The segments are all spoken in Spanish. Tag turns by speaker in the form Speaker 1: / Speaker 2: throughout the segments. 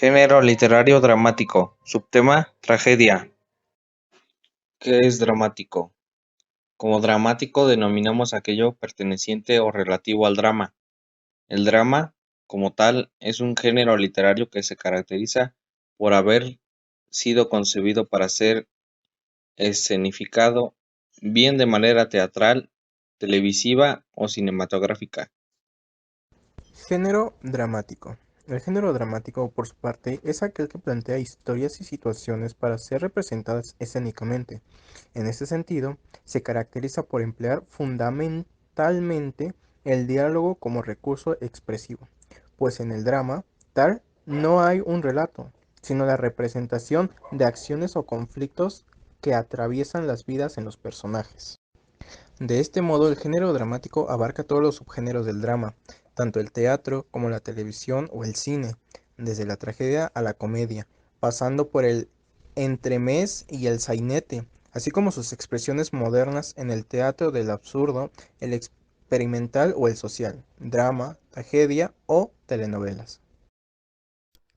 Speaker 1: Género literario dramático. Subtema: tragedia. ¿Qué es dramático? Como dramático denominamos aquello perteneciente o relativo al drama. El drama, como tal, es un género literario que se caracteriza por haber sido concebido para ser escenificado, bien de manera teatral, televisiva o cinematográfica.
Speaker 2: Género dramático. El género dramático, por su parte, es aquel que plantea historias y situaciones para ser representadas escénicamente. En este sentido, se caracteriza por emplear fundamentalmente el diálogo como recurso expresivo, pues en el drama, tal, no hay un relato, sino la representación de acciones o conflictos que atraviesan las vidas en los personajes. De este modo, el género dramático abarca todos los subgéneros del drama, tanto el teatro como la televisión o el cine, desde la tragedia a la comedia, pasando por el entremés y el sainete, así como sus expresiones modernas en el teatro del absurdo, el experimental o el social, drama, tragedia o telenovelas.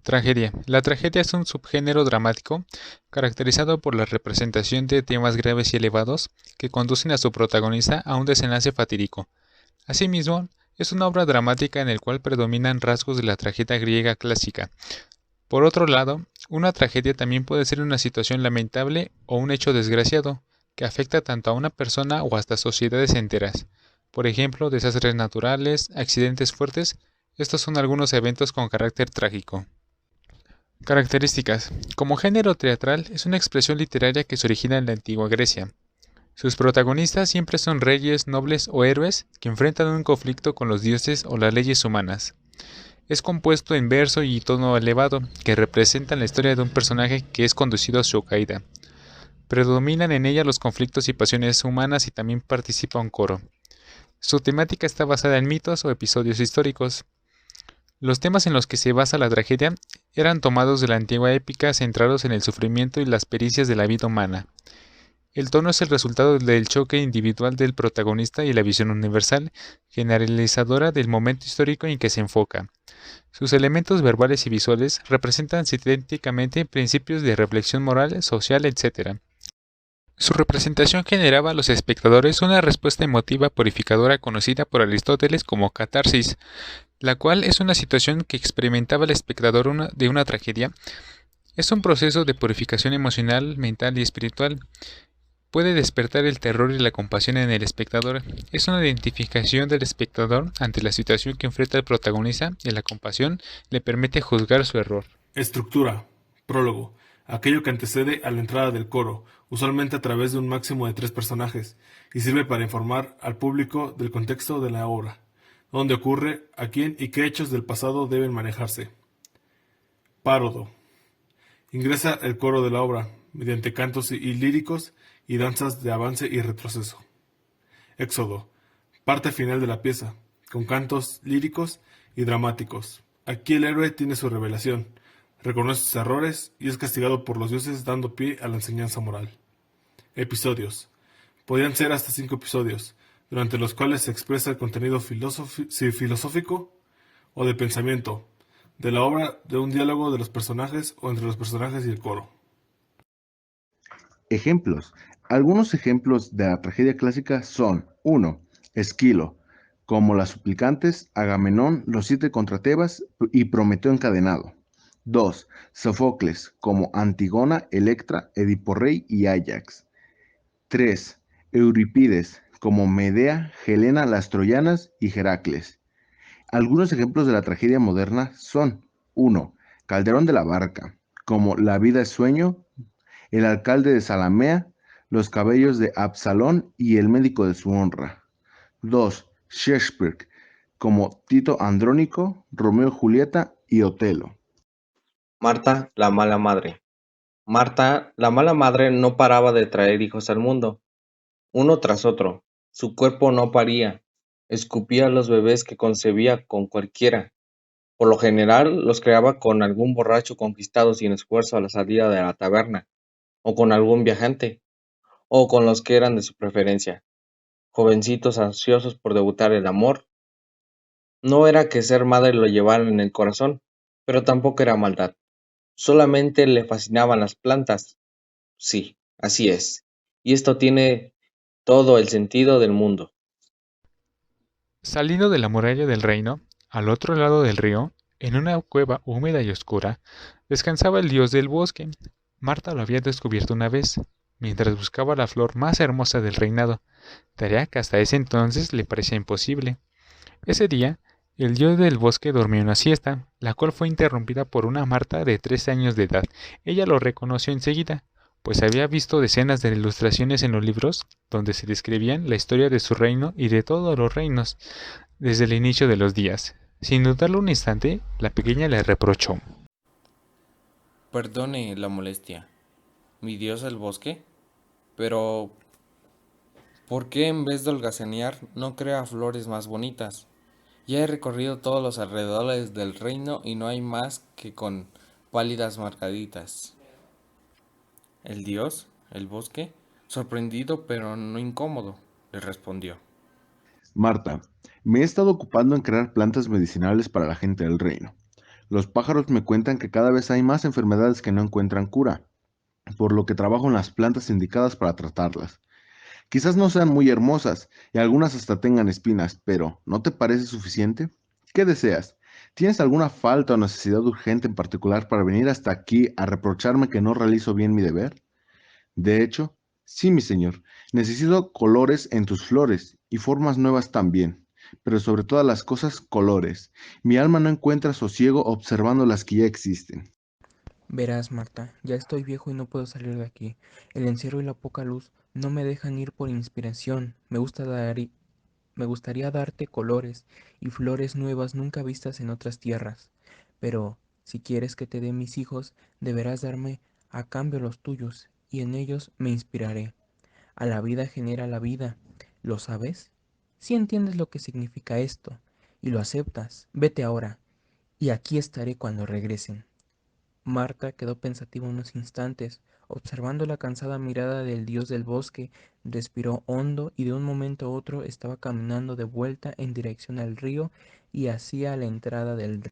Speaker 3: Tragedia. La tragedia es un subgénero dramático caracterizado por la representación de temas graves y elevados que conducen a su protagonista a un desenlace fatídico. Asimismo, es una obra dramática en la cual predominan rasgos de la tragedia griega clásica. Por otro lado, una tragedia también puede ser una situación lamentable o un hecho desgraciado que afecta tanto a una persona o hasta sociedades enteras. Por ejemplo, desastres naturales, accidentes fuertes, estos son algunos eventos con carácter trágico. Características. Como género teatral, es una expresión literaria que se origina en la antigua Grecia. Sus protagonistas siempre son reyes, nobles o héroes que enfrentan un conflicto con los dioses o las leyes humanas. Es compuesto en verso y tono elevado, que representan la historia de un personaje que es conducido a su caída. Predominan en ella los conflictos y pasiones humanas y también participa un coro. Su temática está basada en mitos o episodios históricos. Los temas en los que se basa la tragedia eran tomados de la antigua épica centrados en el sufrimiento y las pericias de la vida humana. El tono es el resultado del choque individual del protagonista y la visión universal, generalizadora del momento histórico en que se enfoca. Sus elementos verbales y visuales representan sintéticamente principios de reflexión moral, social, etc. Su representación generaba a los espectadores una respuesta emotiva purificadora conocida por Aristóteles como catarsis, la cual es una situación que experimentaba el espectador de una tragedia. Es un proceso de purificación emocional, mental y espiritual. Puede despertar el terror y la compasión en el espectador. Es una identificación del espectador ante la situación que enfrenta el protagonista y la compasión le permite juzgar su error.
Speaker 4: Estructura. Prólogo. Aquello que antecede a la entrada del coro, usualmente a través de un máximo de 3 personajes, y sirve para informar al público del contexto de la obra, dónde ocurre, a quién y qué hechos del pasado deben manejarse. Párodo. Ingresa el coro de la obra, mediante cantos y líricos y danzas de avance y retroceso. Éxodo. Parte final de la pieza, con cantos líricos y dramáticos. Aquí el héroe tiene su revelación, reconoce sus errores y es castigado por los dioses dando pie a la enseñanza moral. Episodios. Podían ser hasta 5 episodios, durante los cuales se expresa el contenido filosófico o de pensamiento de la obra, de un diálogo de los personajes o entre los personajes y el coro.
Speaker 5: Ejemplos. Algunos ejemplos de la tragedia clásica son 1. Esquilo, como Las Suplicantes, Agamenón, Los 7 contra Tebas y Prometeo encadenado. 2. Sofocles, como Antígona, Electra, Edipo Rey y Ajax. 3. Euripides, como Medea, Helena, las Troyanas y Heracles. Algunos ejemplos de la tragedia moderna son 1. Calderón de la Barca, como La vida es sueño, El alcalde de Salamea, Los cabellos de Absalón y El médico de su honra. 2. Shakespeare, como Tito Andrónico, Romeo y Julieta y Otelo.
Speaker 1: Marta, la mala madre. Marta, la mala madre, no paraba de traer hijos al mundo, uno tras otro. Su cuerpo no paría, escupía a los bebés que concebía con cualquiera. Por lo general los creaba con algún borracho conquistado sin esfuerzo a la salida de la taberna, o con algún viajante, o con los que eran de su preferencia, jovencitos ansiosos por debutar el amor. No era que ser madre lo llevara en el corazón, pero tampoco era maldad. Solamente le fascinaban las plantas. Sí, así es. Y esto tiene todo el sentido del mundo.
Speaker 3: Saliendo de la muralla del reino, al otro lado del río, en una cueva húmeda y oscura, descansaba el dios del bosque. Marta lo había descubierto una vez, mientras buscaba la flor más hermosa del reinado, tarea que hasta ese entonces le parecía imposible. Ese día, el dios del bosque dormía una siesta, la cual fue interrumpida por una Marta de 13 años de edad. Ella lo reconoció enseguida, pues había visto decenas de ilustraciones en los libros donde se describían la historia de su reino y de todos los reinos, desde el inicio de los días. Sin dudarlo un instante, la pequeña le reprochó.
Speaker 6: Perdone la molestia, mi dios el bosque, pero ¿por qué en vez de holgazanear no crea flores más bonitas? Ya he recorrido todos los alrededores del reino y no hay más que con pálidas margaritas. El dios, el bosque, sorprendido pero no incómodo, le respondió.
Speaker 5: Marta, me he estado ocupando en crear plantas medicinales para la gente del reino. Los pájaros me cuentan que cada vez hay más enfermedades que no encuentran cura, por lo que trabajo en las plantas indicadas para tratarlas. Quizás no sean muy hermosas y algunas hasta tengan espinas, pero ¿no te parece suficiente? ¿Qué deseas? ¿Tienes alguna falta o necesidad urgente en particular para venir hasta aquí a reprocharme que no realizo bien mi deber? De hecho, sí, mi señor, necesito colores en tus flores y formas nuevas también, pero sobre todas las cosas, colores. Mi alma no encuentra sosiego observando las que ya existen.
Speaker 2: Verás, Marta, ya estoy viejo y no puedo salir de aquí. El encierro y la poca luz no me dejan ir por inspiración. Me gustaría darte colores y flores nuevas nunca vistas en otras tierras. Pero si quieres que te dé mis hijos, deberás darme a cambio los tuyos, y en ellos me inspiraré. A la vida genera la vida. ¿Lo sabes? Si entiendes lo que significa esto y lo aceptas, vete ahora, y aquí estaré cuando regresen. Marta quedó pensativa unos instantes, observando la cansada mirada del dios del bosque, respiró hondo y de un momento a otro estaba caminando de vuelta en dirección al río y hacia la entrada del